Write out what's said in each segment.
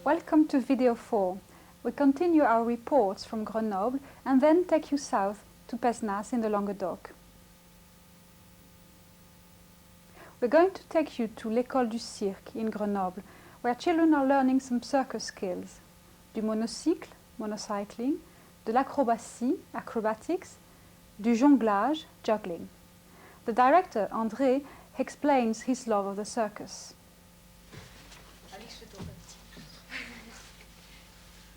Welcome to Video 4. We continue our reports from Grenoble and then take you south to Pesnas in the Languedoc. We're going to take you to l'École du Cirque in Grenoble, where children are learning some circus skills. Du monocycle, monocycling, de l'acrobatie, acrobatics, du jonglage, juggling. The director, André, explains his love of the circus.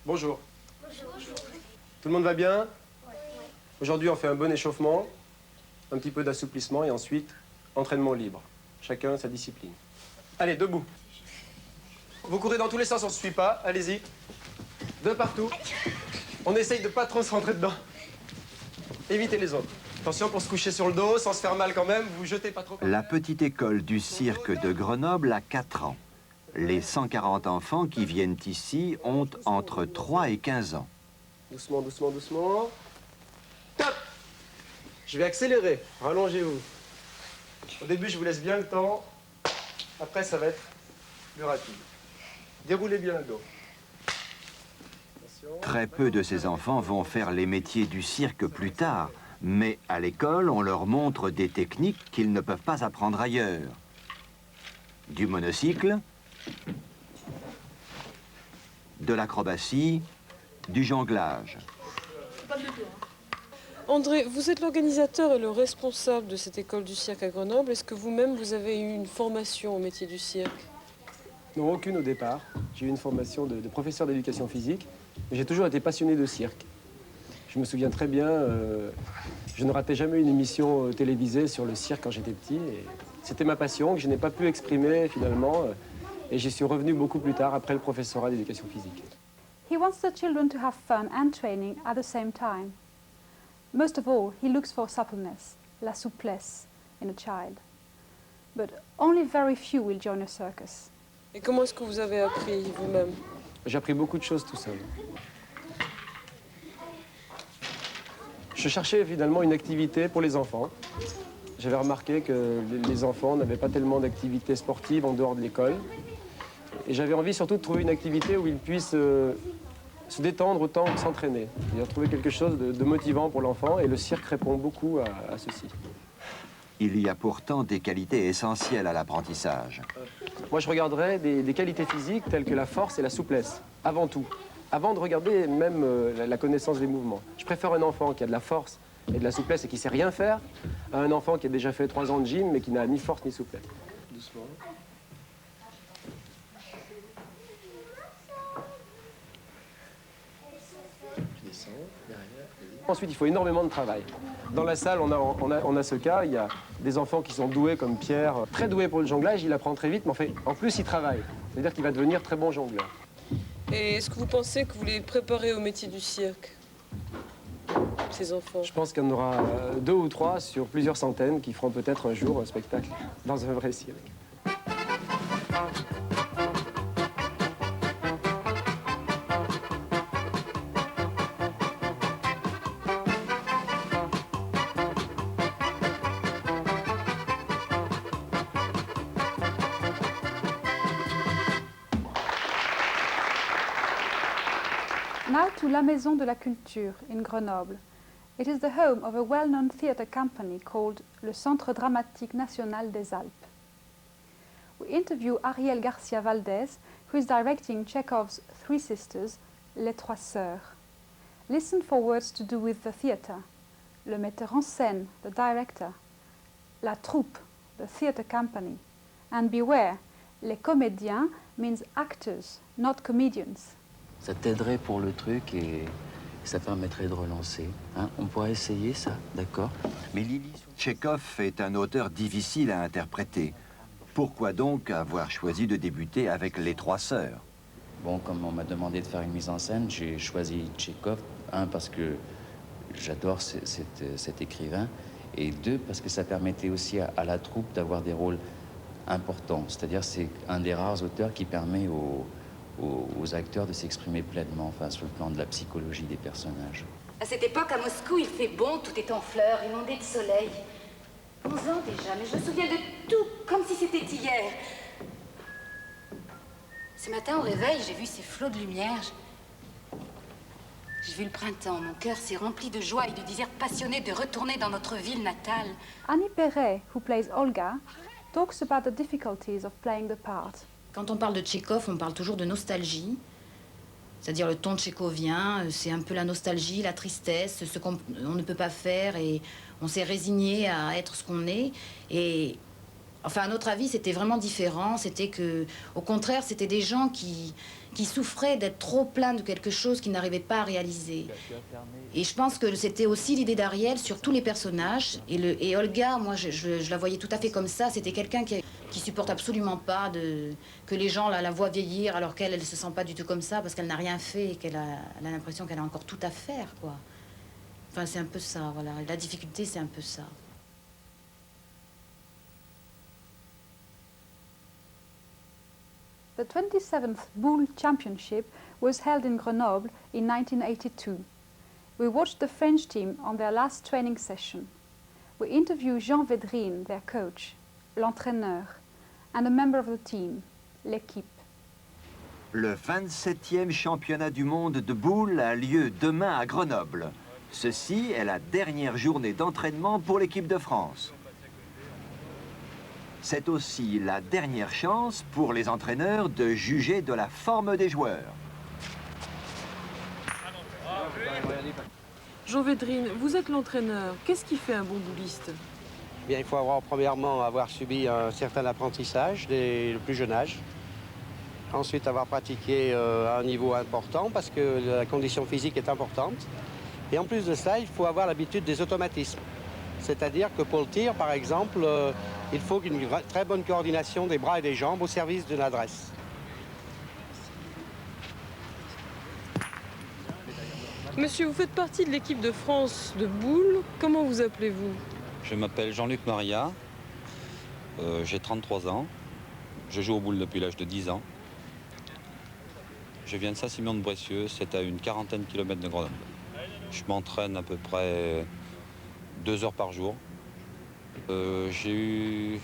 Bonjour. Bonjour. Tout le monde va bien? Oui. Aujourd'hui, on fait un bon échauffement, un petit peu d'assouplissement et ensuite, entraînement libre. Chacun sa discipline. Allez, debout. Vous courez dans tous les sens, on ne se suit pas. Allez-y. De partout. On essaye de ne pas trop se rentrer dedans. Évitez les autres. Attention pour se coucher sur le dos, sans se faire mal quand même. Vous jetez pas trop. La petite école du cirque de Grenoble a 4 ans. Les 140 enfants qui viennent ici ont entre 3 et 15 ans. Doucement, doucement, doucement. Top! Je vais accélérer. Rallongez-vous. Au début, je vous laisse bien le temps. Après, ça va être plus rapide. Déroulez bien le dos. Attention. Très peu de ces enfants vont faire les métiers du cirque plus tard. Mais à l'école, on leur montre des techniques qu'ils ne peuvent pas apprendre ailleurs. Du monocycle, de l'acrobatie, du jonglage. André, vous êtes l'organisateur et le responsable de cette école du cirque à Grenoble. Est-ce que vous-même, vous avez eu une formation au métier du cirque? Non, aucune au départ. J'ai eu une formation de professeur d'éducation physique. Mais j'ai toujours été passionné de cirque. Je me souviens très bien, je ne ratais jamais une émission télévisée sur le cirque quand j'étais petit. C'était ma passion que je n'ai pas pu exprimer finalement. Et j'y suis revenu beaucoup plus tard, après le professorat d'éducation physique. He wants the children to have fun and training at the same time. Most of all, he looks for suppleness, la souplesse, in a child. But only very few will join a circus. Et comment est-ce que vous avez appris vous-même? J'ai appris beaucoup de choses tout seul. Je cherchais finalement une activité pour les enfants. J'avais remarqué que les enfants n'avaient pas tellement d'activités sportives en dehors de l'école. Et j'avais envie surtout de trouver une activité où ils puissent se détendre autant que s'entraîner. C'est-à-dire trouver quelque chose de motivant pour l'enfant, et le cirque répond beaucoup à ceci. Il y a pourtant des qualités essentielles à l'apprentissage. Moi, je regarderais des qualités physiques telles que la force et la souplesse, avant tout. Avant de regarder même la connaissance des mouvements. Je préfère un enfant qui a de la force et de la souplesse et qui ne sait rien faire, à un enfant qui a déjà fait 3 ans de gym mais qui n'a ni force ni souplesse. Doucement. Je descends, derrière. Ensuite, il faut énormément de travail. Dans la salle, on a ce cas, il y a des enfants qui sont doués comme Pierre, très doués pour le jonglage, il apprend très vite, mais en plus, il travaille. C'est-à-dire qu'il va devenir très bon jongleur. Et est-ce que vous pensez que vous les préparez au métier du cirque, ces enfants? Je pense qu'il y en aura 2 ou 3 sur plusieurs centaines qui feront peut-être un jour un spectacle dans un vrai cirque. Now to La Maison de la Culture in Grenoble. It is the home of a well-known theatre company called le Centre Dramatique National des Alpes. We interview Ariel Garcia Valdez, who is directing Chekhov's Three Sisters, Les Trois Sœurs. Listen for words to do with the theatre. Le metteur en scène, the director. La troupe, the theatre company. And beware, les comédiens means actors, not comedians. Ça t'aiderait pour le truc et ça permettrait de relancer. Hein? On pourrait essayer ça, d'accord? Mais Lily Tchekhov est un auteur difficile à interpréter. Pourquoi donc avoir choisi de débuter avec Les Trois Sœurs? Bon, comme on m'a demandé de faire une mise en scène, j'ai choisi Tchekhov. 1, parce que j'adore cet écrivain. Et 2, parce que ça permettait aussi à la troupe d'avoir des rôles importants. C'est-à-dire c'est un des rares auteurs qui permet aux acteurs de s'exprimer pleinement, enfin, sur le plan de la psychologie des personnages. À cette époque, à Moscou, il fait bon, tout est en fleurs, inondé de soleil. 11 ans déjà, mais je me souviens de tout, comme si c'était hier. Ce matin, au réveil, j'ai vu ces flots de lumière. J'ai vu le printemps. Mon cœur s'est rempli de joie et de désir passionné de retourner dans notre ville natale. Annie Perret, who plays Olga, talks about the difficulties of playing the part. Quand on parle de Tchekhov, on parle toujours de nostalgie. C'est-à-dire le ton tchékovien, c'est un peu la nostalgie, la tristesse, ce qu'on ne peut pas faire et on s'est résigné à être ce qu'on est. Et enfin, à notre avis, c'était vraiment différent. C'était que, au contraire, c'était des gens qui souffraient d'être trop pleins de quelque chose qu'ils n'arrivaient pas à réaliser. Et je pense que c'était aussi l'idée d'Ariel sur tous les personnages. Et Olga, moi, je la voyais tout à fait comme ça. C'était quelqu'un qui supporte absolument pas que les gens la voient vieillir alors qu'elle, elle se sent pas du tout comme ça parce qu'elle n'a rien fait et qu'elle a l'impression qu'elle a encore tout à faire, quoi. Enfin, c'est un peu ça, voilà. La difficulté, c'est un peu ça. The 27th Boule Championship was held in Grenoble in 1982. We watched the French team on their last training session. We interviewed Jean Védrine, their coach, l'entraîneur, and a member of the team, l'équipe. Le 27e championnat du monde de boule a lieu demain à Grenoble. Ceci est la dernière journée d'entraînement pour l'équipe de France. C'est aussi la dernière chance pour les entraîneurs de juger de la forme des joueurs. Jean Védrine, vous êtes l'entraîneur. Qu'est-ce qui fait un bon bouliste? Bien, il faut premièrement avoir subi un certain apprentissage dès le plus jeune âge. Ensuite, avoir pratiqué à un niveau important parce que la condition physique est importante. Et en plus de ça, il faut avoir l'habitude des automatismes. C'est-à-dire que pour le tir, par exemple, il faut une très bonne coordination des bras et des jambes au service d'une adresse. Monsieur, vous faites partie de l'équipe de France de boule. Comment vous appelez-vous? Je m'appelle Jean-Luc Maria, j'ai 33 ans, je joue aux boules depuis l'âge de 10 ans. Je viens de Saint-Simon-de-Brécieux, c'est à une quarantaine de kilomètres de Grenoble. Je m'entraîne à peu près 2 heures par jour. J'ai eu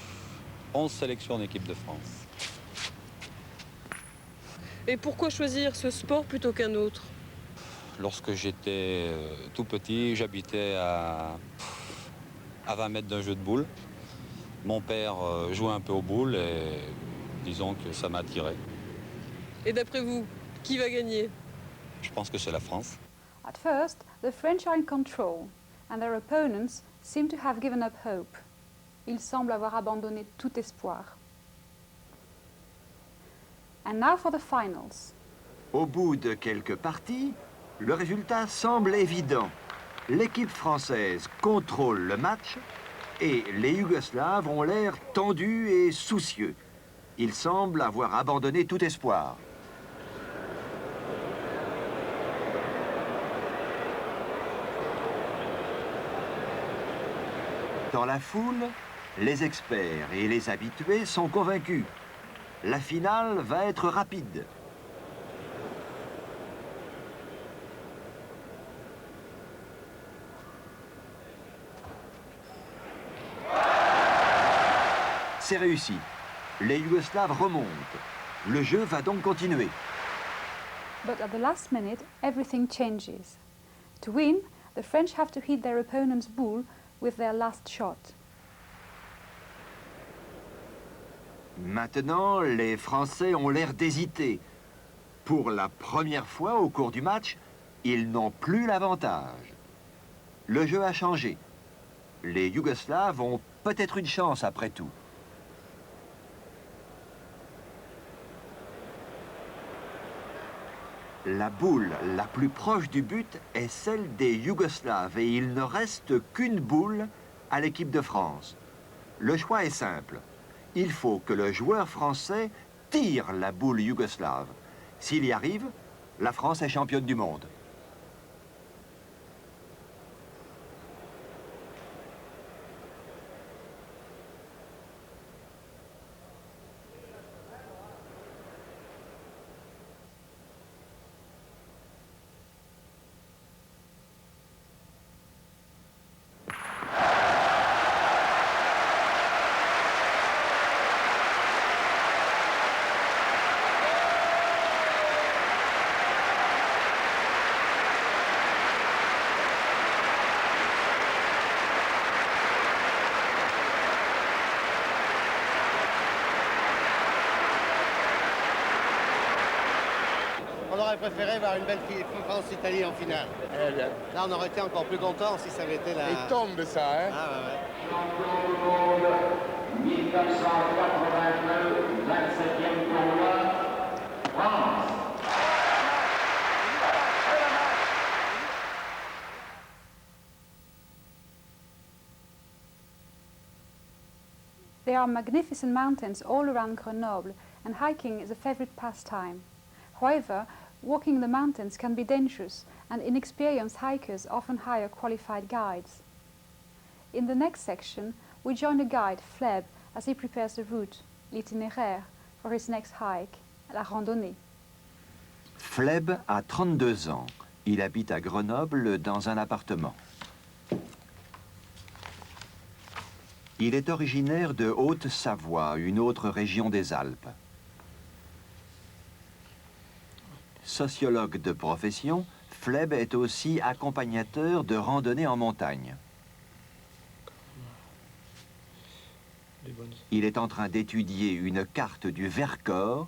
11 sélections en équipe de France. Et pourquoi choisir ce sport plutôt qu'un autre? Lorsque j'étais tout petit, j'habitais à 20 mètres d'un jeu de boules. Mon père jouait un peu aux boules et disons que ça m'a attiré. Et d'après vous, qui va gagner? Je pense que c'est la France. At first, the French are in control, and their opponents seem to have given up hope. Ils semblent avoir abandonné tout espoir. And now for the finals. Au bout de quelques parties, le résultat semble évident. L'équipe française contrôle le match et les Yougoslaves ont l'air tendus et soucieux. Ils semblent avoir abandonné tout espoir. Dans la foule, les experts et les habitués sont convaincus. La finale va être rapide. C'est réussi. Les Yougoslaves remontent. Le jeu va donc continuer. But at the last minute, everything changes. To win, the French have to hit their opponent's boule with their last shot. Maintenant, les Français ont l'air d'hésiter. Pour la première fois au cours du match, ils n'ont plus l'avantage. Le jeu a changé. Les Yougoslaves ont peut-être une chance après tout. La boule la plus proche du but est celle des Yougoslaves et il ne reste qu'une boule à l'équipe de France. Le choix est simple. Il faut que le joueur français tire la boule yougoslave. S'il y arrive, la France est championne du monde. j'aurais préféré voir une belle France-Italie en finale. Là, on aurait été encore plus content si ça avait été la... Il tombe ça, hein? Ah, ouais, ouais. 1989, 27e tournoi, France. There are magnificent mountains all around Grenoble, and hiking is a favorite pastime. However, walking in the mountains can be dangerous, and inexperienced hikers often hire qualified guides. In the next section, we join a guide, Fleb, as he prepares the route, l'itinéraire, for his next hike, la randonnée. Fleb a 32 ans. Il habite à Grenoble dans un appartement. Il est originaire de Haute-Savoie, une autre région des Alpes. Sociologue de profession, Fleb est aussi accompagnateur de randonnées en montagne. Il est en train d'étudier une carte du Vercors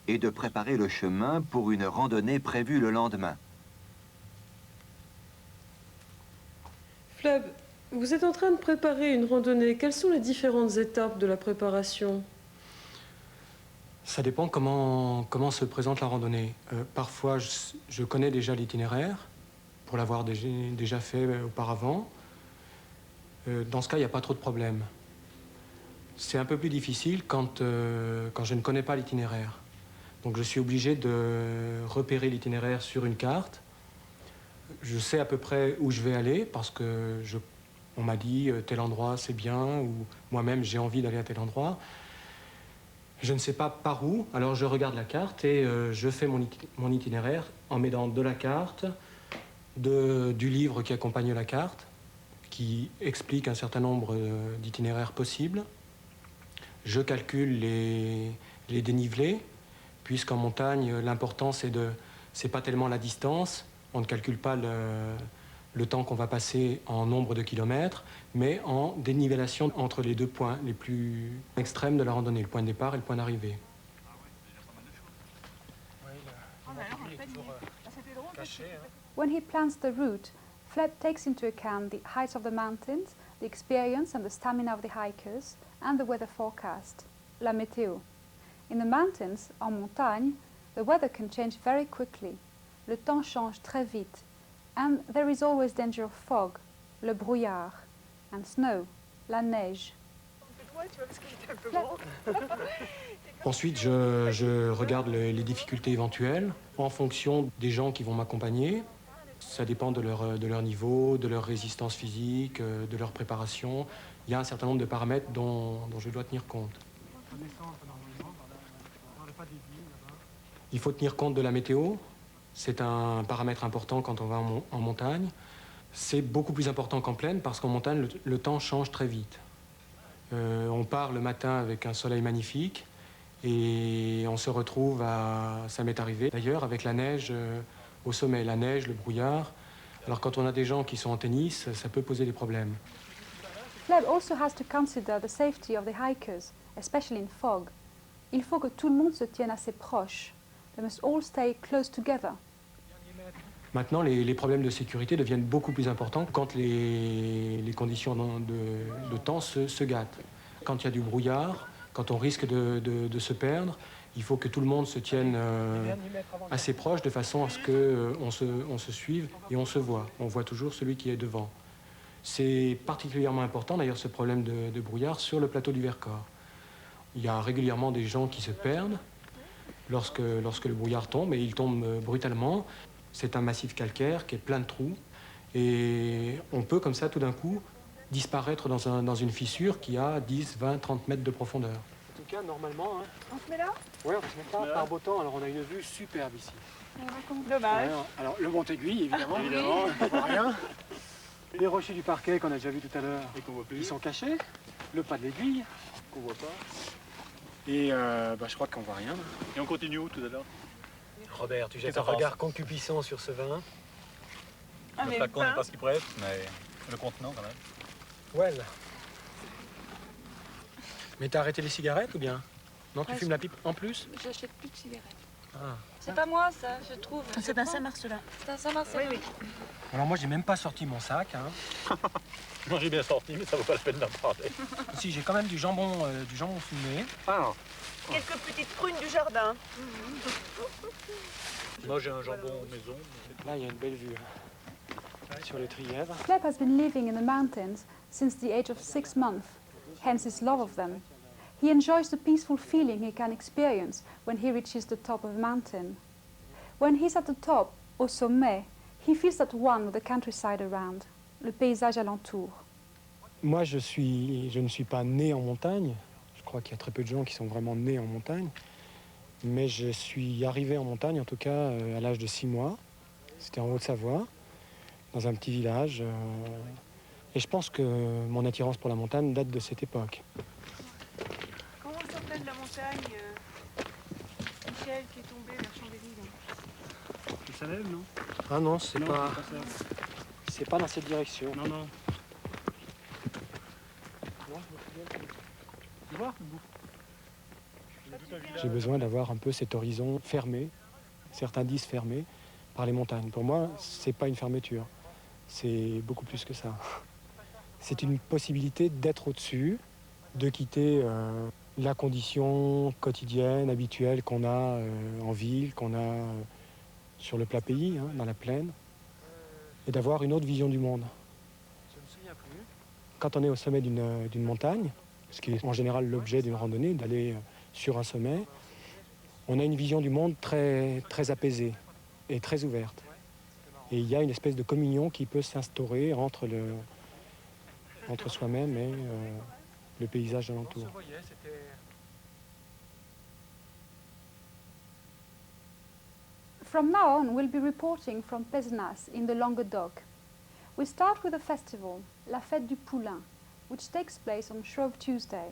et de préparer le chemin pour une randonnée prévue le lendemain. Fleb, vous êtes en train de préparer une randonnée. Quelles sont les différentes étapes de la préparation? Ça dépend comment se présente la randonnée. Parfois, je connais déjà l'itinéraire, pour l'avoir déjà fait auparavant. Dans ce cas, il n'y a pas trop de problème. C'est un peu plus difficile quand je ne connais pas l'itinéraire. Donc je suis obligé de repérer l'itinéraire sur une carte. Je sais à peu près où je vais aller parce que on m'a dit tel endroit c'est bien, ou moi-même j'ai envie d'aller à tel endroit. Je ne sais pas par où, alors je regarde la carte et je fais mon itinéraire en m'aidant de la carte, du livre qui accompagne la carte, qui explique un certain nombre d'itinéraires possibles. Je calcule les dénivelés, puisqu'en montagne, l'important c'est pas tellement la distance, on ne calcule pas le temps qu'on va passer en nombre de kilomètres, mais en dénivellation entre les deux points les plus extrêmes de la randonnée, le point de départ et le point d'arrivée. When he plans the route, Fleb takes into account the heights of the mountains, the experience and the stamina of the hikers, and the weather forecast, la météo. In the mountains, en montagne, the weather can change very quickly. Le temps change très vite. And there is always danger of fog, le brouillard, and snow, la neige. Ensuite, je regarde les difficultés éventuelles en fonction des gens qui vont m'accompagner. Ça dépend de leur niveau, de leur résistance physique, de leur préparation. Il y a un certain nombre de paramètres dont je dois tenir compte. Il faut tenir compte de la météo. C'est un paramètre important quand on va en montagne. C'est beaucoup plus important qu'en plaine parce qu'en montagne, le temps change très vite. On part le matin avec un soleil magnifique et on se retrouve ça m'est arrivé d'ailleurs, avec la neige au sommet, la neige, le brouillard. Alors quand on a des gens qui sont en tennis, ça peut poser des problèmes. Fleb also has to consider the safety of the hikers, especially in fog. Il faut que tout le monde se tienne assez proche. They must all stay close together. Maintenant, les problèmes de sécurité deviennent beaucoup plus importants quand les conditions de temps se gâtent. Quand il y a du brouillard, quand on risque de se perdre, il faut que tout le monde se tienne assez proche de façon à ce qu'on se suive et on se voit. On voit toujours celui qui est devant. C'est particulièrement important, d'ailleurs, ce problème de brouillard sur le plateau du Vercors. Il y a régulièrement des gens qui se perdent lorsque le brouillard tombe, et il tombe brutalement. C'est un massif calcaire qui est plein de trous, et on peut comme ça tout d'un coup disparaître dans une fissure qui a 10, 20, 30 mètres de profondeur. En tout cas, normalement... Hein, on se met là? Oui, on se met là, par beau temps, alors on a une vue superbe ici. Dommage. Alors le Mont-Aiguille, évidemment, évidemment, on voit rien. Les rochers du parquet qu'on a déjà vu tout à l'heure, et qu'on voit plus, ils sont cachés. Le pas de l'aiguille, qu'on voit pas. Et je crois qu'on voit rien. Et on continue où tout à l'heure? Robert, tu jettes un regard concupiscent sur ce vin. Le flacon n'est pas ce qu'il pourrait être, mais le contenant quand même. Well. Mais t'as arrêté les cigarettes ou bien? Non, tu fumes la pipe en plus? J'achète plus de cigarettes. C'est pas moi, ça, je trouve. C'est un Saint-Marcelin. C'est un Saint-Marcelin. Oui, oui. Alors moi, j'ai même pas sorti mon sac. Hein. Moi j'ai bien sorti, mais ça vaut pas la peine d'en parler. Si, j'ai quand même du jambon fumé. Ah. Quelques petites prunes du jardin. Moi j'ai un jambon maison. Là, il y a une belle vue sur les Trièvres. Gleb has been living in the mountains since the age of 6 months, hence his love of them. He enjoys the peaceful feeling he can experience when he reaches the top of a mountain. When he's at the top, au sommet, he feels at one with the countryside around, le paysage alentour. Moi, je ne suis pas né en montagne. Je crois qu'il y a très peu de gens qui sont vraiment nés en montagne. Mais je suis arrivé en montagne, en tout cas, à l'âge de 6 mois. C'était en Haute-Savoie, dans un petit village. Et je pense que mon attirance pour la montagne date de cette époque. Comment s'appelle la montagne, Michel, qui est tombé vers Chambéry? Tu savais, non? Ah non, c'est pas... C'est pas dans cette direction. Non, non. J'ai besoin d'avoir un peu cet horizon fermé, certains disent fermé, par les montagnes. Pour moi, c'est pas une fermeture, c'est beaucoup plus que ça. C'est une possibilité d'être au-dessus, de quitter la condition quotidienne, habituelle qu'on a en ville, qu'on a sur le plat pays, hein, dans la plaine, et d'avoir une autre vision du monde. Quand on est au sommet d'une montagne, ce qui est en général l'objet d'une randonnée, d'aller sur un sommet, on a une vision du monde très, très apaisée et très ouverte. Et il y a une espèce de communion qui peut s'instaurer entre soi-même et le paysage alentour. From now on, we'll be reporting from Pézenas in the Languedoc. We start with a festival, La Fête du Poulain, which takes place on Shrove Tuesday.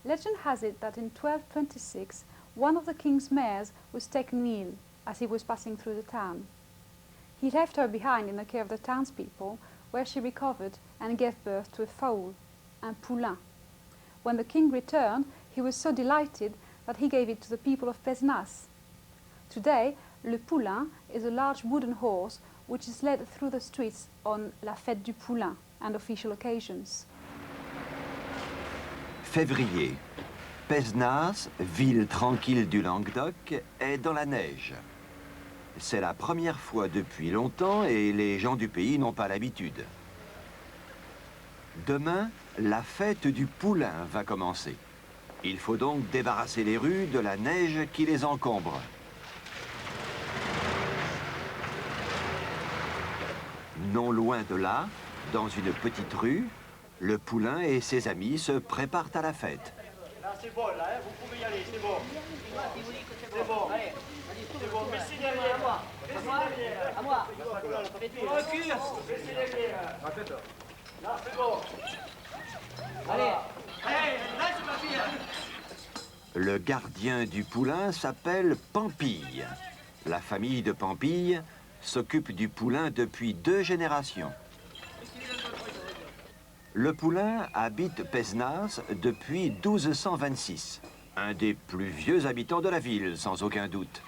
Legend has it that in 1226, one of the king's mares was taken ill as he was passing through the town. He left her behind in the care of the townspeople, where she recovered and gave birth to a foal, un poulain. When the king returned, he was so delighted that he gave it to the people of Pézenas. Today, le poulain is a large wooden horse which is led through the streets on La Fête du Poulain and official occasions. Février. Pézenas, ville tranquille du Languedoc, est dans la neige. C'est la première fois depuis longtemps et les gens du pays n'ont pas l'habitude. Demain, la fête du poulain va commencer. Il faut donc débarrasser les rues de la neige qui les encombre. Non loin de là, dans une petite rue, le poulain et ses amis se préparent à la fête. Là, c'est bon, là, hein, vous pouvez y aller, c'est bon. C'est bon. Allez, c'est bon. Merci derrière. Merci derrière. À moi. Recule. Merci derrière. Là, c'est bon. Allez. Allez, là, c'est ma fille. Le gardien du poulain s'appelle Pampille. La famille de Pampille s'occupe du poulain depuis 2 générations. Le poulain habite Pézenas depuis 1226, un des plus vieux habitants de la ville, sans aucun doute.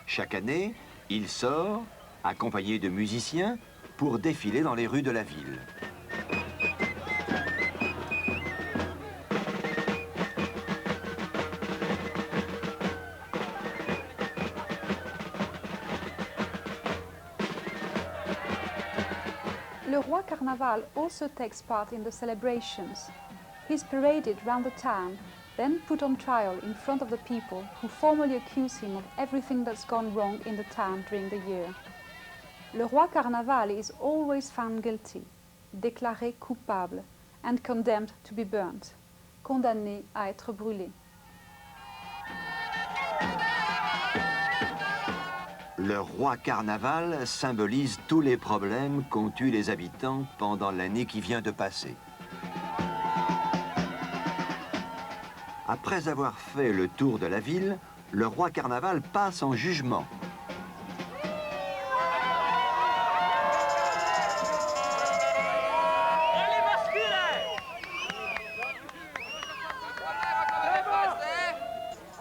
Chaque année, il sort, accompagné de musiciens, pour défiler dans les rues de la ville. Le roi Carnaval also takes part in the celebrations. He's paraded round the town, then put on trial in front of the people who formally accuse him of everything that's gone wrong in the town during the year. Le roi Carnaval is always found guilty, déclaré coupable, and condemned to be burnt, condamné à être brûlé. Le roi Carnaval symbolise tous les problèmes qu'ont eus les habitants pendant l'année qui vient de passer. Après avoir fait le tour de la ville, le roi Carnaval passe en jugement.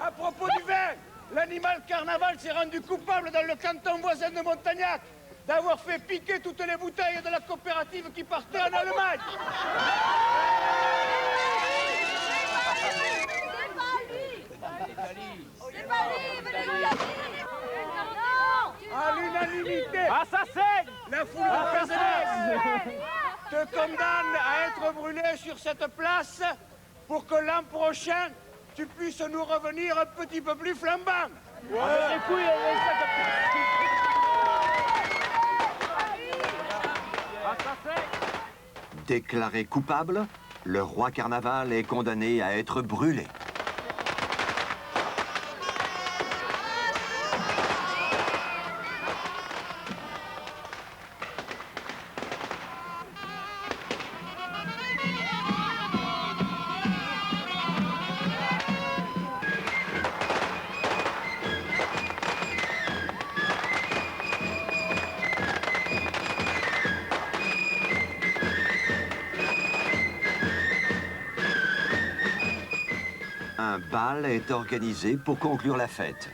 À propos du vin, l'année l'animal carnaval s'est rendu coupable dans le canton voisin de Montagnac d'avoir fait piquer toutes les bouteilles de la coopérative qui partait en Allemagne. À l'unanimité, ça saigne. La foule de Pézenas te condamne à être brûlé sur cette place pour que l'an prochain, tu puisses nous revenir un petit peu plus flambant. Déclaré coupable, le roi Carnaval est condamné à être brûlé. Un bal est organisé pour conclure la fête.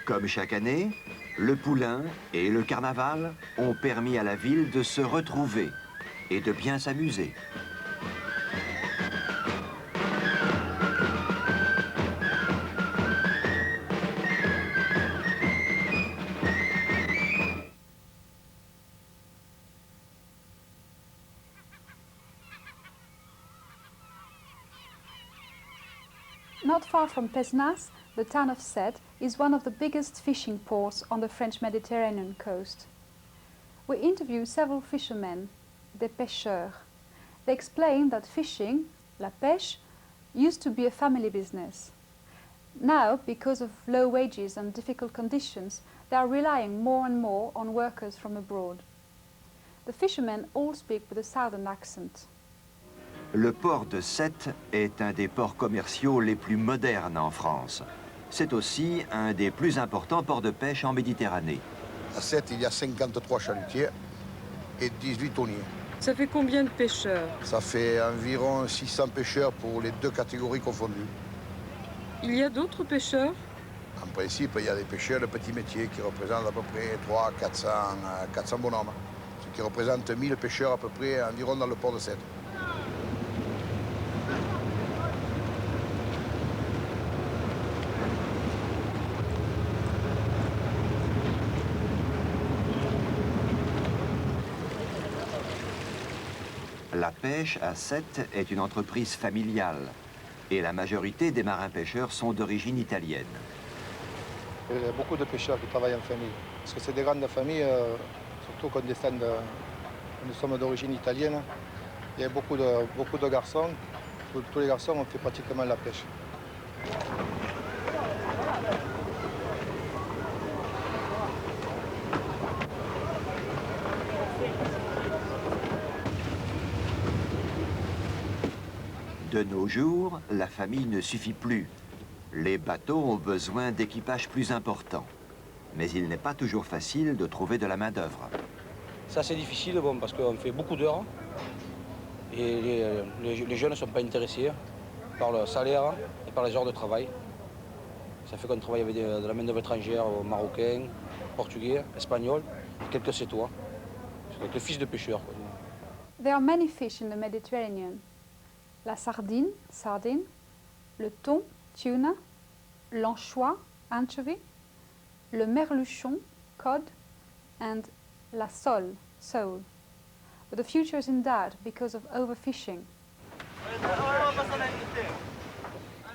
Comme chaque année, le Poulain et le Carnaval ont permis à la ville de se retrouver et de bien s'amuser. Not far from Pézenas, the town of Sète is one of the biggest fishing ports on the French Mediterranean coast. We interview several fishermen, des pêcheurs. They explain that fishing, la pêche, used to be a family business. Now, because of low wages and difficult conditions, they are relying more and more on workers from abroad. The fishermen all speak with a southern accent. Le port de Sète est un des ports commerciaux les plus modernes en France. C'est aussi un des plus importants ports de pêche en Méditerranée. À Sète, il y a 53 chalutiers et 18 tonniers. Ça fait combien de pêcheurs? Ça fait environ 600 pêcheurs pour les deux catégories confondues. Il y a d'autres pêcheurs? En principe, il y a des pêcheurs de petits métiers qui représentent à peu près 400 bonhommes. Ce qui représente 1000 pêcheurs à peu près environ dans le port de Sète. La pêche à Sète est une entreprise familiale et la majorité des marins-pêcheurs sont d'origine italienne. Il y a beaucoup de pêcheurs qui travaillent en famille, parce que c'est des grandes familles, surtout quand nous sommes d'origine italienne. Il y a beaucoup de garçons, tous les garçons ont fait pratiquement la pêche. De nos jours, la famille ne suffit plus. Les bateaux ont besoin d'équipages plus importants. Mais il n'est pas toujours facile de trouver de la main-d'œuvre. Ça, c'est difficile parce qu'on fait beaucoup d'heures. Et les jeunes ne sont pas intéressés par le salaire et par les heures de travail. Ça fait qu'on travaille avec de la main-d'œuvre étrangère, marocain, portugais, espagnol, quelques sétois. C'est quelques fils de pêcheurs. There are many fish in the Mediterranean. La sardine, le thon, tuna, l'anchois, anchovy, le merluchon, cod, and la sole, sole. But the future is in doubt because of overfishing.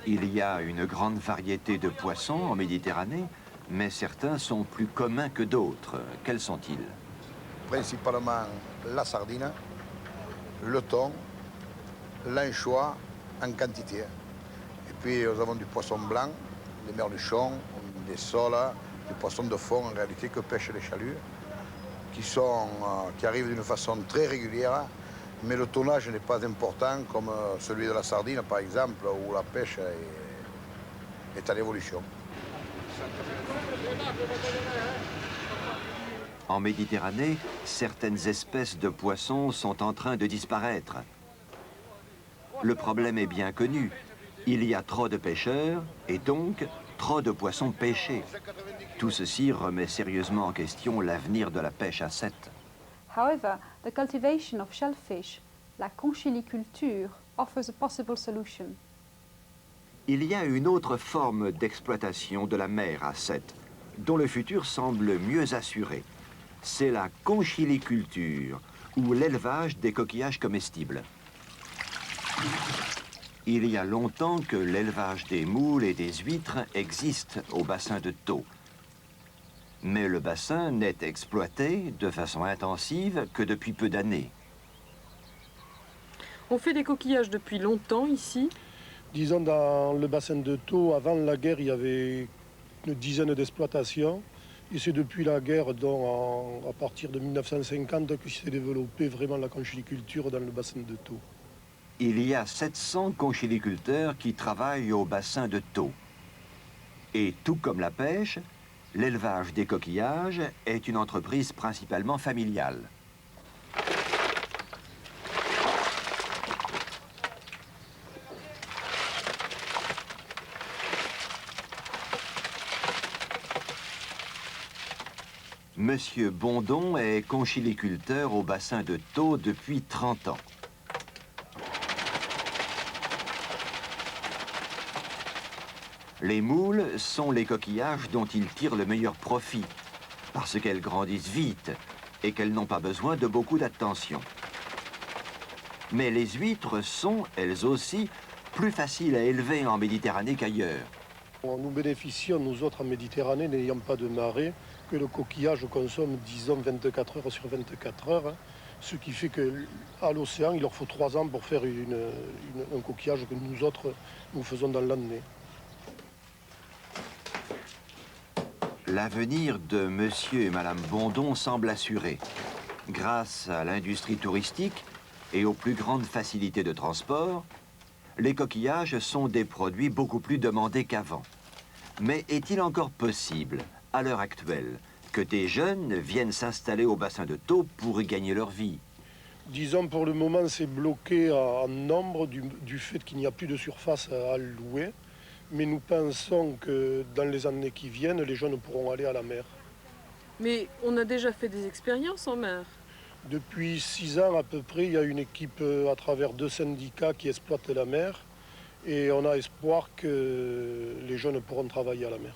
Il y a une grande variété de poissons en Méditerranée, mais certains sont plus communs que d'autres. Quels sont-ils? Principalement la sardine, le thon, l'anchois en quantité. Et puis nous avons du poisson blanc, des merluchons, des soles, du poisson de fond en réalité que pêchent les chaluts, qui arrivent d'une façon très régulière, mais le tonnage n'est pas important comme celui de la sardine par exemple, où la pêche est à l'évolution. En Méditerranée, certaines espèces de poissons sont en train de disparaître. Le problème est bien connu. Il y a trop de pêcheurs et donc trop de poissons pêchés. Tout ceci remet sérieusement en question l'avenir de la pêche à 7. However, the cultivation of shellfish, la conchiliculture, offers a possible solution. Il y a une autre forme d'exploitation de la mer à 7, dont le futur semble mieux assuré. C'est la conchiliculture, ou l'élevage des coquillages comestibles. Il y a longtemps que l'élevage des moules et des huîtres existe au bassin de Thau. Mais le bassin n'est exploité de façon intensive que depuis peu d'années. On fait des coquillages depuis longtemps ici. Disons, dans le bassin de Thau, avant la guerre, il y avait une dizaine d'exploitations. Et c'est depuis la guerre, donc à partir de 1950, que s'est développée vraiment la conchiliculture dans le bassin de Thau. Il y a 700 conchiliculteurs qui travaillent au bassin de Thau. Et tout comme la pêche, l'élevage des coquillages est une entreprise principalement familiale. Monsieur Bondon est conchiliculteur au bassin de Thau depuis 30 ans. Les moules sont les coquillages dont il tire le meilleur profit, parce qu'elles grandissent vite et qu'elles n'ont pas besoin de beaucoup d'attention. Mais les huîtres sont, elles aussi, plus faciles à élever en Méditerranée qu'ailleurs. Nous bénéficions, nous autres en Méditerranée, n'ayant pas de marée, que le coquillage consomme, disons, 24 heures sur 24 heures. Hein, ce qui fait qu'à l'océan, il leur faut 3 ans pour faire un coquillage que nous autres, nous faisons dans l'année. L'avenir de Monsieur et Madame Bondon semble assuré. Grâce à l'industrie touristique et aux plus grandes facilités de transport, les coquillages sont des produits beaucoup plus demandés qu'avant. Mais est-il encore possible, à l'heure actuelle, que des jeunes viennent s'installer au bassin de Thau pour y gagner leur vie? Disons, pour le moment, c'est bloqué en nombre du fait qu'il n'y a plus de surface à louer. Mais nous pensons que dans les années qui viennent, les jeunes pourront aller à la mer. Mais on a déjà fait des expériences en mer. Depuis 6 ans à peu près, il y a une équipe à travers 2 syndicats qui exploitent la mer. Et on a espoir que les jeunes pourront travailler à la mer.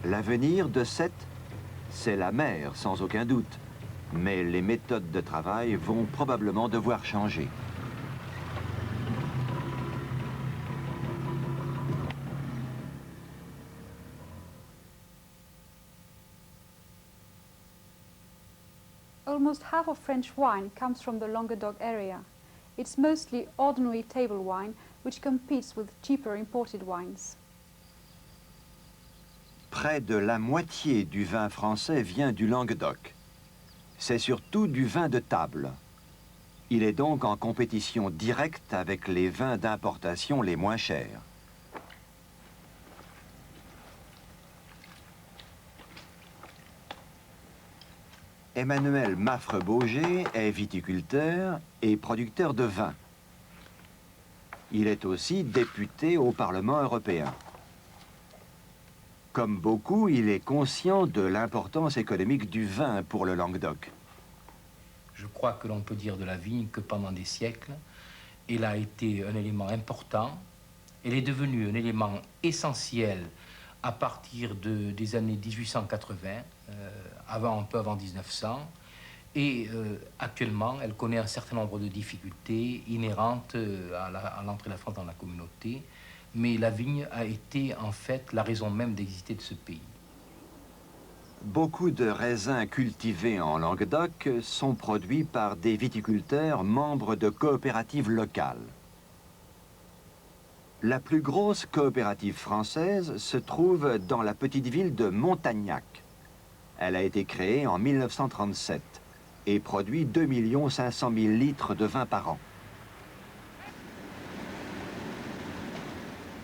L'avenir de 7, c'est la mer, sans aucun doute. Mais les méthodes de travail vont probablement devoir changer. Almost half of French wine comes from the Languedoc area. It's mostly ordinary table wine, which competes with cheaper imported wines. Près de la moitié du vin français vient du Languedoc. C'est surtout du vin de table. Il est donc en compétition directe avec les vins d'importation les moins chers. Emmanuel Maffre-Bauger est viticulteur et producteur de vin. Il est aussi député au Parlement européen. Comme beaucoup, il est conscient de l'importance économique du vin pour le Languedoc. Je crois que l'on peut dire de la vigne que pendant des siècles, elle a été un élément important. Elle est devenue un élément essentiel à partir des années 1880, un peu avant 1900. Et actuellement, elle connaît un certain nombre de difficultés inhérentes à l'entrée de la France dans la communauté. Mais la vigne a été en fait la raison même d'exister de ce pays. Beaucoup de raisins cultivés en Languedoc sont produits par des viticulteurs membres de coopératives locales. La plus grosse coopérative française se trouve dans la petite ville de Montagnac. Elle a été créée en 1937 et produit 2 500 000 litres de vin par an.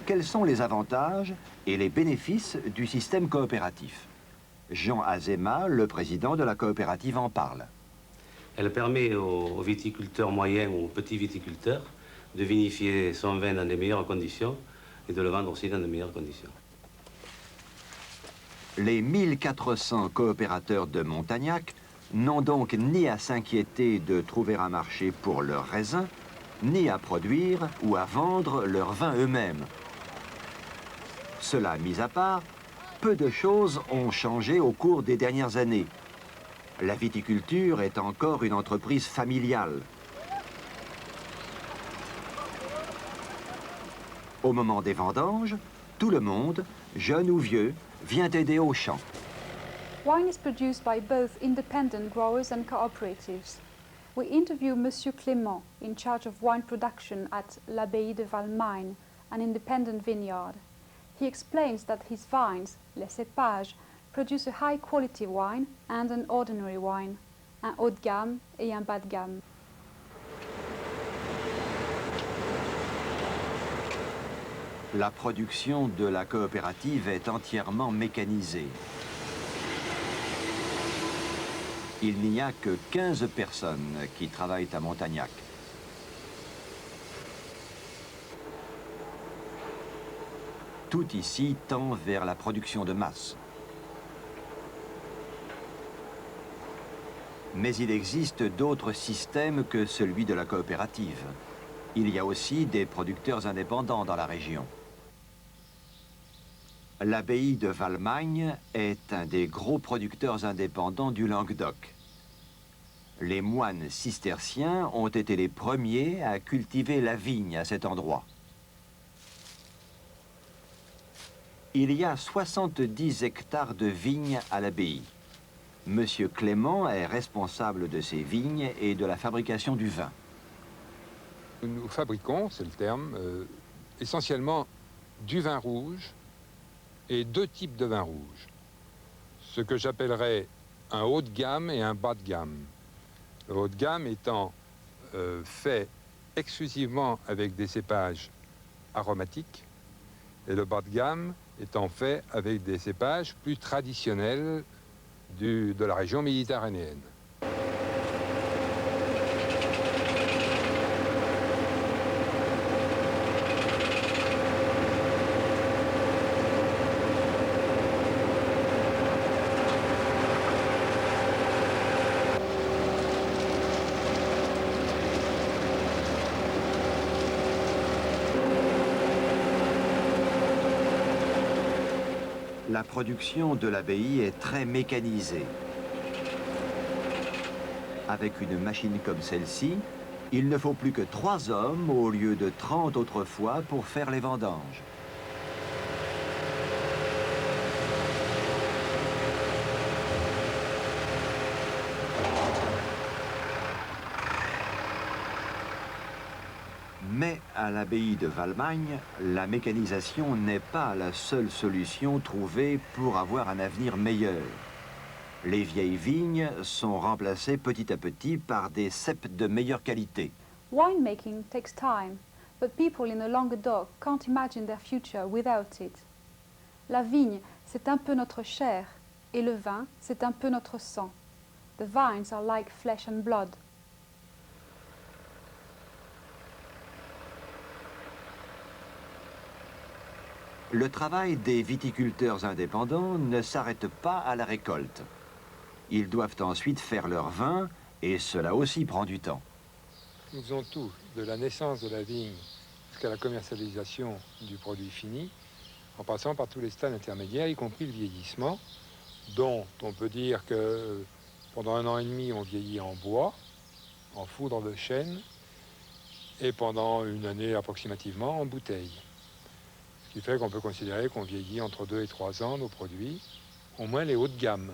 Quels sont les avantages et les bénéfices du système coopératif? Jean Azema, le président de la coopérative, en parle. Elle permet aux viticulteurs moyens ou aux petits viticulteurs de vinifier son vin dans de meilleures conditions et de le vendre aussi dans de meilleures conditions. Les 1400 coopérateurs de Montagnac n'ont donc ni à s'inquiéter de trouver un marché pour leurs raisins, ni à produire ou à vendre leurs vins eux-mêmes. Cela mis à part, peu de choses ont changé au cours des dernières années. La viticulture est encore une entreprise familiale. Au moment des vendanges, tout le monde, jeune ou vieux, vient aider au champ. Wine is produced by both independent growers and cooperatives. We interview Monsieur Clément, in charge of wine production at l'Abbaye de Valmagne, an independent vineyard. He explains that his vines, les cépages, produce a high-quality wine and an ordinary wine, un haut de gamme et un bas de gamme. La production de la coopérative est entièrement mécanisée. Il n'y a que 15 personnes qui travaillent à Montagnac. Tout ici tend vers la production de masse. Mais il existe d'autres systèmes que celui de la coopérative. Il y a aussi des producteurs indépendants dans la région. L'abbaye de Valmagne est un des gros producteurs indépendants du Languedoc. Les moines cisterciens ont été les premiers à cultiver la vigne à cet endroit. Il y a 70 hectares de vignes à l'abbaye. Monsieur Clément est responsable de ces vignes et de la fabrication du vin. Nous fabriquons, c'est le terme, essentiellement du vin rouge et deux types de vin rouge. Ce que j'appellerais un haut de gamme et un bas de gamme. Le haut de gamme étant fait exclusivement avec des cépages aromatiques et le bas de gamme étant fait avec des cépages plus traditionnels de la région méditerranéenne. La production de l'abbaye est très mécanisée. Avec une machine comme celle-ci, il ne faut plus que 3 hommes au lieu de 30 autrefois pour faire les vendanges. Mais à l'abbaye de Valmagne, la mécanisation n'est pas la seule solution trouvée pour avoir un avenir meilleur. Les vieilles vignes sont remplacées petit à petit par des ceps de meilleure qualité. Winemaking takes time, but people in the Languedoc can't imagine their future without it. La vigne, c'est un peu notre chair, et le vin, c'est un peu notre sang. The vines are like flesh and blood. Le travail des viticulteurs indépendants ne s'arrête pas à la récolte. Ils doivent ensuite faire leur vin et cela aussi prend du temps. Nous faisons tout, de la naissance de la vigne jusqu'à la commercialisation du produit fini, en passant par tous les stades intermédiaires, y compris le vieillissement, dont on peut dire que pendant 1 an et demi, on vieillit en bois, en foudre de chêne, et pendant 1 année approximativement en bouteille. Ce qui fait qu'on peut considérer qu'on vieillit entre 2 et 3 ans nos produits, au moins les hauts de gamme.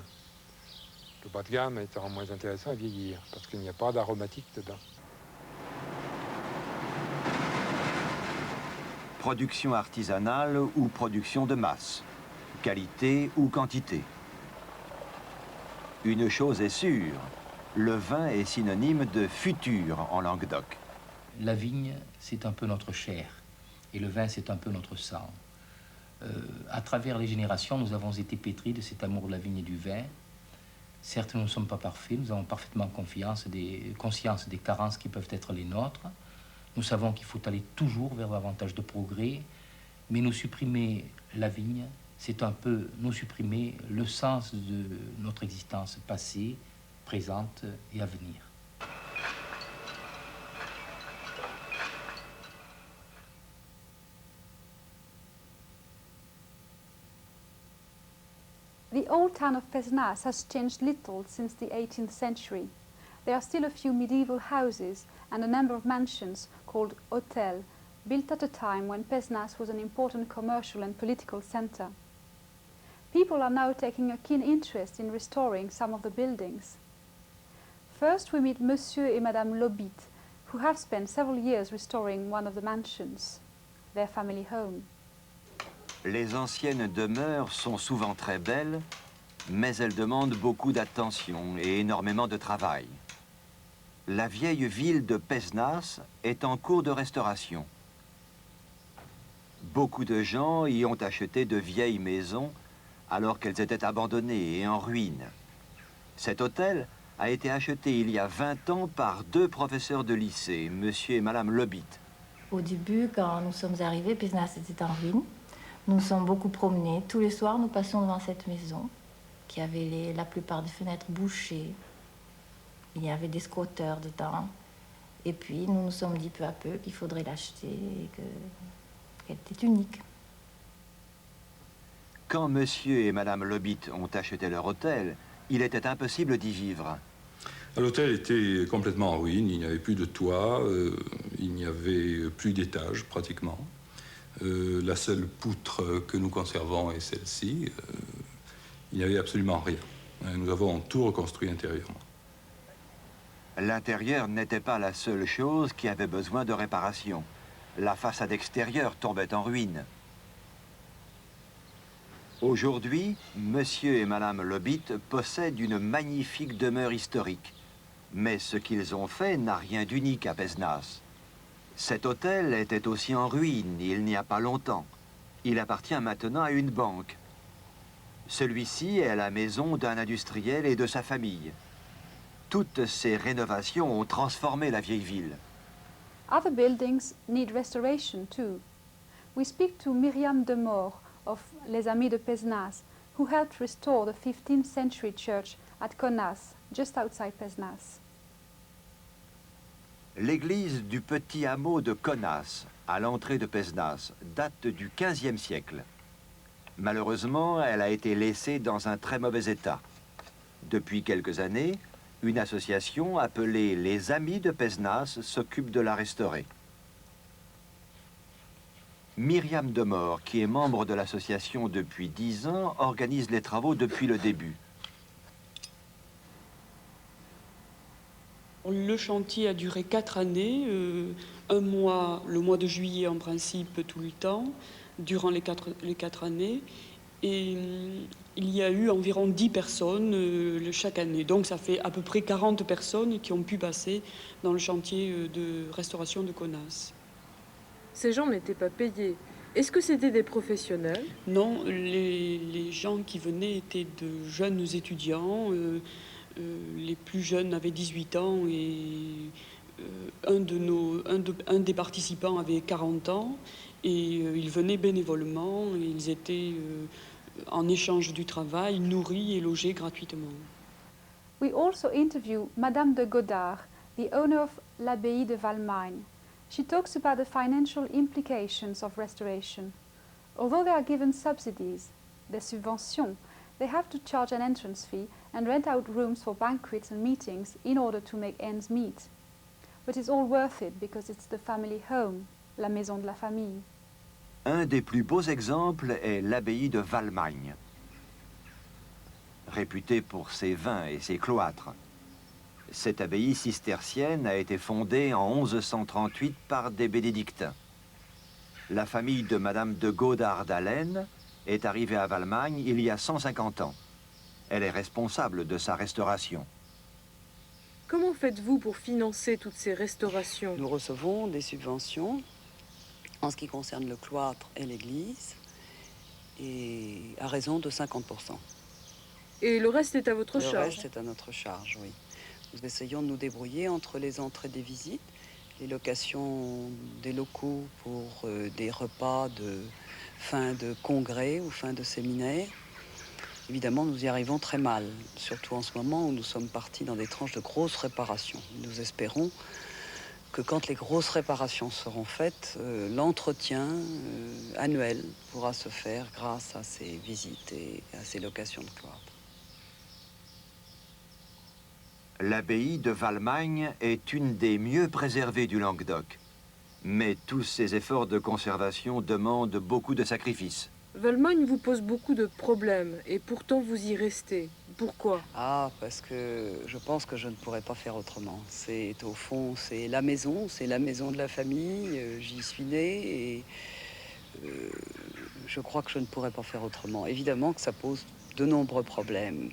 Le bas de gamme étant moins intéressant à vieillir, parce qu'il n'y a pas d'aromatique dedans. Production artisanale ou production de masse, qualité ou quantité. Une chose est sûre, le vin est synonyme de futur en Languedoc. La vigne, c'est un peu notre chair, et le vin, c'est un peu notre sang. À travers les générations, nous avons été pétris de cet amour de la vigne et du vin. Certes, nous ne sommes pas parfaits, nous avons parfaitement conscience des carences qui peuvent être les nôtres. Nous savons qu'il faut aller toujours vers davantage de progrès, mais nous supprimer la vigne, c'est un peu nous supprimer le sens de notre existence passée, présente et à venir. The old town of Pesnas has changed little since the 18th century. There are still a few medieval houses and a number of mansions called hôtels, built at a time when Pesnas was an important commercial and political center. People are now taking a keen interest in restoring some of the buildings. First, we meet Monsieur et Madame Lobit, who have spent several years restoring one of the mansions, their family home. Les anciennes demeures sont souvent très belles, mais elles demandent beaucoup d'attention et énormément de travail. La vieille ville de Pesnas est en cours de restauration. Beaucoup de gens y ont acheté de vieilles maisons alors qu'elles étaient abandonnées et en ruine. Cet hôtel a été acheté il y a 20 ans par 2 professeurs de lycée, Monsieur et Madame Lobit. Au début, quand nous sommes arrivés, Pesnas était en ruine. Nous nous sommes beaucoup promenés. Tous les soirs, nous passions devant cette maison qui avait la plupart des fenêtres bouchées. Il y avait des squatteurs dedans. Et puis, nous nous sommes dit peu à peu qu'il faudrait l'acheter et qu'elle était unique. Quand Monsieur et Madame Lobit ont acheté leur hôtel, il était impossible d'y vivre. L'hôtel était complètement en ruine, il n'y avait plus de toit, il n'y avait plus d'étage pratiquement. La seule poutre que nous conservons est celle-ci. Il n'y avait absolument rien. Nous avons tout reconstruit intérieurement. L'intérieur n'était pas la seule chose qui avait besoin de réparation. La façade extérieure tombait en ruine. Aujourd'hui, Monsieur et Madame Lobit possèdent une magnifique demeure historique. Mais ce qu'ils ont fait n'a rien d'unique à Pesnas. Cet hôtel était aussi en ruine il n'y a pas longtemps. Il appartient maintenant à une banque. Celui-ci est la maison d'un industriel et de sa famille. Toutes ces rénovations ont transformé la vieille ville. Other buildings need restoration too. We speak to Myriam Demore of Les Amis de Pesnas, who helped restore the 15th century church at Connas, just outside Pesnas. L'église du petit hameau de Connas, à l'entrée de Pesnas, date du XVe siècle. Malheureusement, elle a été laissée dans un très mauvais état. Depuis quelques années, une association appelée Les Amis de Pesnas s'occupe de la restaurer. Myriam Demore, qui est membre de l'association depuis 10 ans, organise les travaux depuis le début. Le chantier a duré 4 années, un mois, le mois de juillet en principe tout le temps, durant les 4 années. Et il y a eu environ 10 personnes chaque année. Donc ça fait à peu près 40 personnes qui ont pu passer dans le chantier de restauration de Connas. Ces gens n'étaient pas payés. Est-ce que c'était des professionnels? Non, les gens qui venaient étaient de jeunes étudiants. Les plus jeunes avaient 18 ans et un des participants avait 40 ans. Et ils venaient bénévolement et ils étaient, en échange du travail, nourris et logés gratuitement. We also interview Madame de Godard, the owner of l'abbaye de Valmagne. She talks about the financial implications of restoration. Although they are given subsidies, des subventions, they have to charge an entrance fee and rent out rooms for banquets and meetings in order to make ends meet. But it's all worth it because it's the family home, la maison de la famille. Un des plus beaux exemples est l'abbaye de Valmagne, réputée pour ses vins et ses cloîtres. Cette abbaye cistercienne a été fondée en 1138 par des bénédictins. La famille de Madame de Godard d'Allen est arrivée à Valmagne il y a 150 ans. Elle est responsable de sa restauration. Comment faites-vous pour financer toutes ces restaurations? Nous recevons des subventions en ce qui concerne le cloître et l'église, et à raison de 50%. Et le reste est à votre charge? Le reste est à notre charge, oui. Nous essayons de nous débrouiller entre les entrées des visites, les locations des locaux pour des repas de fin de congrès ou fin de séminaire. Évidemment, nous y arrivons très mal, surtout en ce moment où nous sommes partis dans des tranches de grosses réparations. Nous espérons que quand les grosses réparations seront faites, l'entretien annuel pourra se faire grâce à ces visites et à ces locations de cloître. L'abbaye de Valmagne est une des mieux préservées du Languedoc. Mais tous ces efforts de conservation demandent beaucoup de sacrifices. Valmagne vous pose beaucoup de problèmes et pourtant vous y restez. Pourquoi? Ah, parce que je pense que je ne pourrais pas faire autrement. C'est au fond, c'est la maison de la famille. J'y suis née et je crois que je ne pourrais pas faire autrement. Évidemment que ça pose de nombreux problèmes.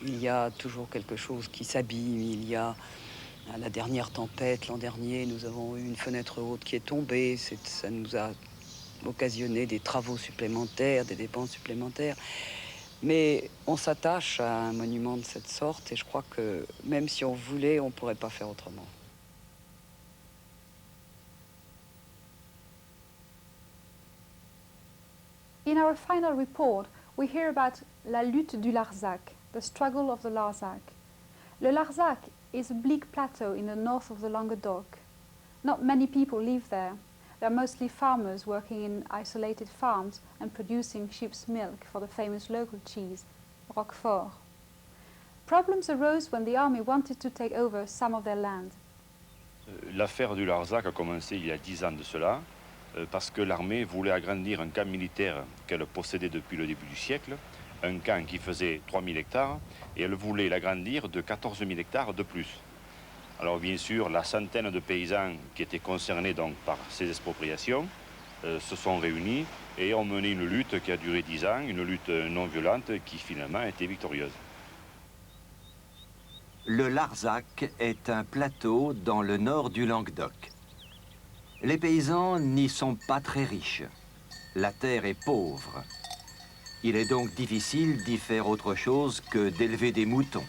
Il y a toujours quelque chose qui s'abîme. Il y a la dernière tempête l'an dernier, nous avons eu une fenêtre haute qui est tombée. Ça nous a occasionné des travaux supplémentaires, des dépenses supplémentaires. Mais on s'attache à un monument de cette sorte et je crois que même si on voulait, on ne pourrait pas faire autrement. In our final report, we hear about la lutte du Larzac, the struggle of the Larzac. Le Larzac is a bleak plateau in the north of the Languedoc. Not many people live there. They are mostly farmers working in isolated farms and producing sheep's milk for the famous local cheese, Roquefort. Problems arose when the army wanted to take over some of their land. L'affaire du Larzac a commencé il y a 10 ans de cela, parce que l'armée voulait agrandir un camp militaire qu'elle possédait depuis le début du siècle, un camp qui faisait 3000 hectares, et elle voulait l'agrandir de 14 000 hectares de plus. Alors bien sûr, la centaine de paysans qui étaient concernés donc par ces expropriations se sont réunis et ont mené une lutte qui a duré 10 ans, une lutte non violente qui finalement a été victorieuse. Le Larzac est un plateau dans le nord du Languedoc. Les paysans n'y sont pas très riches. La terre est pauvre. Il est donc difficile d'y faire autre chose que d'élever des moutons.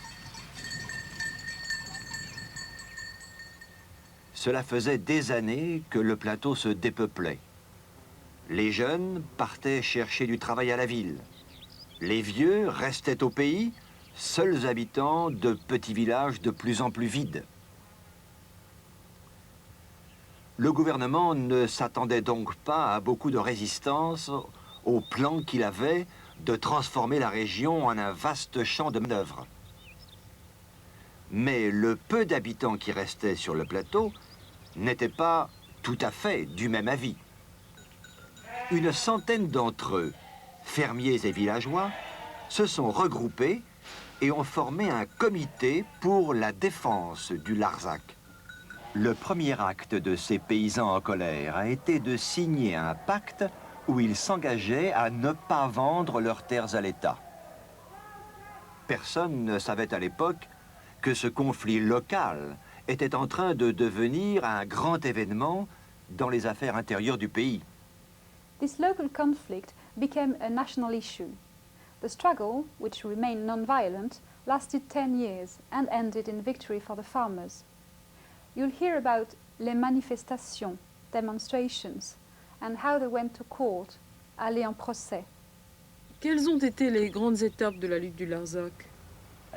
Cela faisait des années que le plateau se dépeuplait. Les jeunes partaient chercher du travail à la ville. Les vieux restaient au pays, seuls habitants de petits villages de plus en plus vides. Le gouvernement ne s'attendait donc pas à beaucoup de résistance au plan qu'il avait de transformer la région en un vaste champ de manœuvre. Mais le peu d'habitants qui restaient sur le plateau n'étaient pas tout à fait du même avis. Une centaine d'entre eux, fermiers et villageois, se sont regroupés et ont formé un comité pour la défense du Larzac. Le premier acte de ces paysans en colère a été de signer un pacte où ils s'engageaient à ne pas vendre leurs terres à l'État. Personne ne savait à l'époque que ce conflit local était en train de devenir un grand événement dans les affaires intérieures du pays. This local conflict became a national issue. The struggle, which remained non-violent, lasted 10 years and ended in victory for the farmers. You'll hear about les manifestations, demonstrations, and how they went to court, aller en procès. Quelles ont été les grandes étapes de la lutte du Larzac?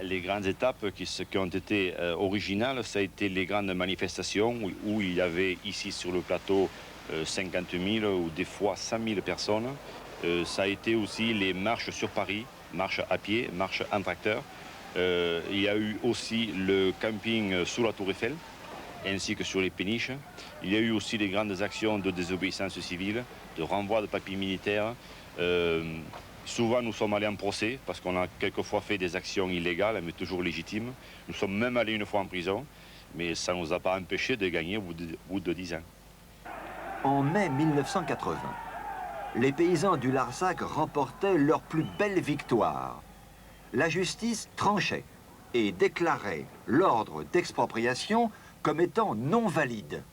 Les grandes étapes qui ont été originales, ça a été les grandes manifestations où il y avait ici sur le plateau 50 000 ou des fois 100 000 personnes. Ça a été aussi les marches sur Paris, marches à pied, marches en tracteur. Il y a eu aussi le camping sous la Tour Eiffel, ainsi que sur les péniches. Il y a eu aussi les grandes actions de désobéissance civile, de renvoi de papiers militaires. Souvent, nous sommes allés en procès parce qu'on a quelquefois fait des actions illégales, mais toujours légitimes. Nous sommes même allés une fois en prison, mais ça ne nous a pas empêché de gagner au bout de 10 ans. En mai 1980, les paysans du Larzac remportaient leur plus belle victoire. la justice tranchait et déclarait l'ordre d'expropriation comme étant non valide.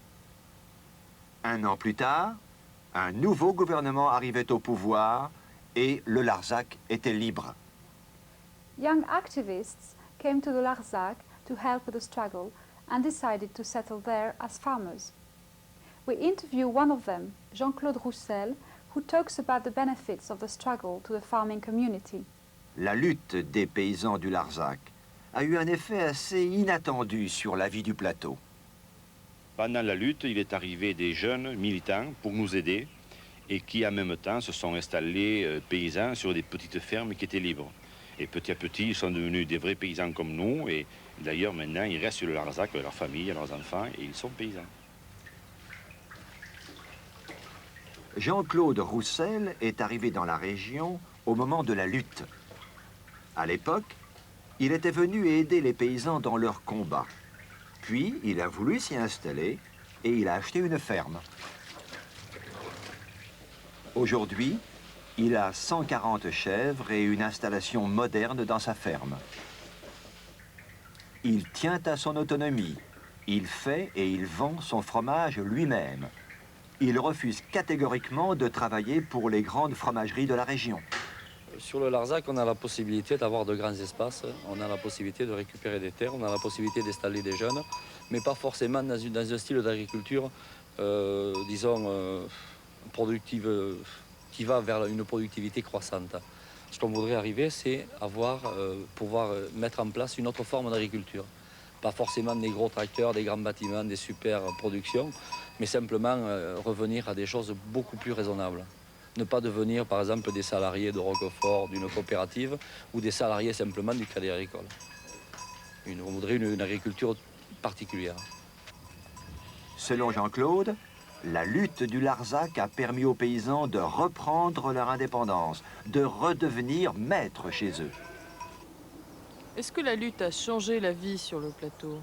Un an plus tard, un nouveau gouvernement arrivait au pouvoir et le Larzac était libre. Young activists came to the Larzac to help with the struggle and decided to settle there as farmers. We interview one of them, Jean-Claude Roussel, who talks about the benefits of the struggle to the farming community. La lutte des paysans du Larzac a eu un effet assez inattendu sur la vie du plateau. Pendant la lutte, il est arrivé des jeunes militants pour nous aider et qui en même temps se sont installés paysans sur des petites fermes qui étaient libres. Et petit à petit, ils sont devenus des vrais paysans comme nous et d'ailleurs maintenant ils restent sur le Larzac avec leur famille, leurs enfants et ils sont paysans. Jean-Claude Roussel est arrivé dans la région au moment de la lutte. À l'époque, il était venu aider les paysans dans leur combat. Puis, il a voulu s'y installer et il a acheté une ferme. Aujourd'hui, il a 140 chèvres et une installation moderne dans sa ferme. Il tient à son autonomie. Il fait et il vend son fromage lui-même. Il refuse catégoriquement de travailler pour les grandes fromageries de la région. Sur le Larzac, on a la possibilité d'avoir de grands espaces, on a la possibilité de récupérer des terres, on a la possibilité d'installer des jeunes, mais pas forcément dans un style d'agriculture, disons, productive, qui va vers une productivité croissante. Ce qu'on voudrait arriver, c'est pouvoir mettre en place une autre forme d'agriculture. Pas forcément des gros tracteurs, des grands bâtiments, des super productions, mais simplement revenir à des choses beaucoup plus raisonnables. Ne pas devenir, par exemple, des salariés de Roquefort, d'une coopérative, ou des salariés simplement du Crédit Agricole. On voudrait une agriculture particulière. Selon Jean-Claude, la lutte du Larzac a permis aux paysans de reprendre leur indépendance, de redevenir maîtres chez eux. Est-ce que la lutte a changé la vie sur le plateau?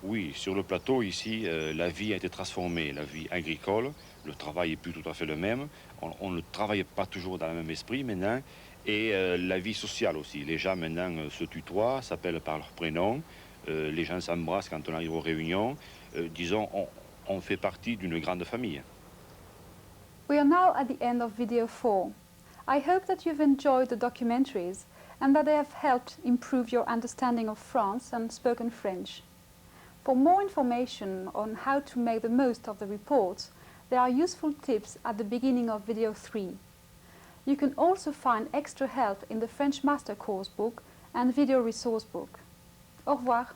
Oui, sur le plateau, ici, la vie a été transformée, la vie agricole. Le travail n'est plus tout à fait le même. On ne travaille pas toujours dans le même esprit maintenant. Et la vie sociale aussi. Les gens maintenant se tutoient, s'appellent par leur prénom. Les gens s'embrassent quand on arrive aux réunions. Disons, on fait partie d'une grande famille. We are now at the end of video 4. I hope that you've enjoyed the documentaries and that they have helped improve your understanding of France and spoken French. For more information on how to make the most of the reports, there are useful tips at the beginning of video 3. You can also find extra help in the French Master Course book and video resource book. Au revoir.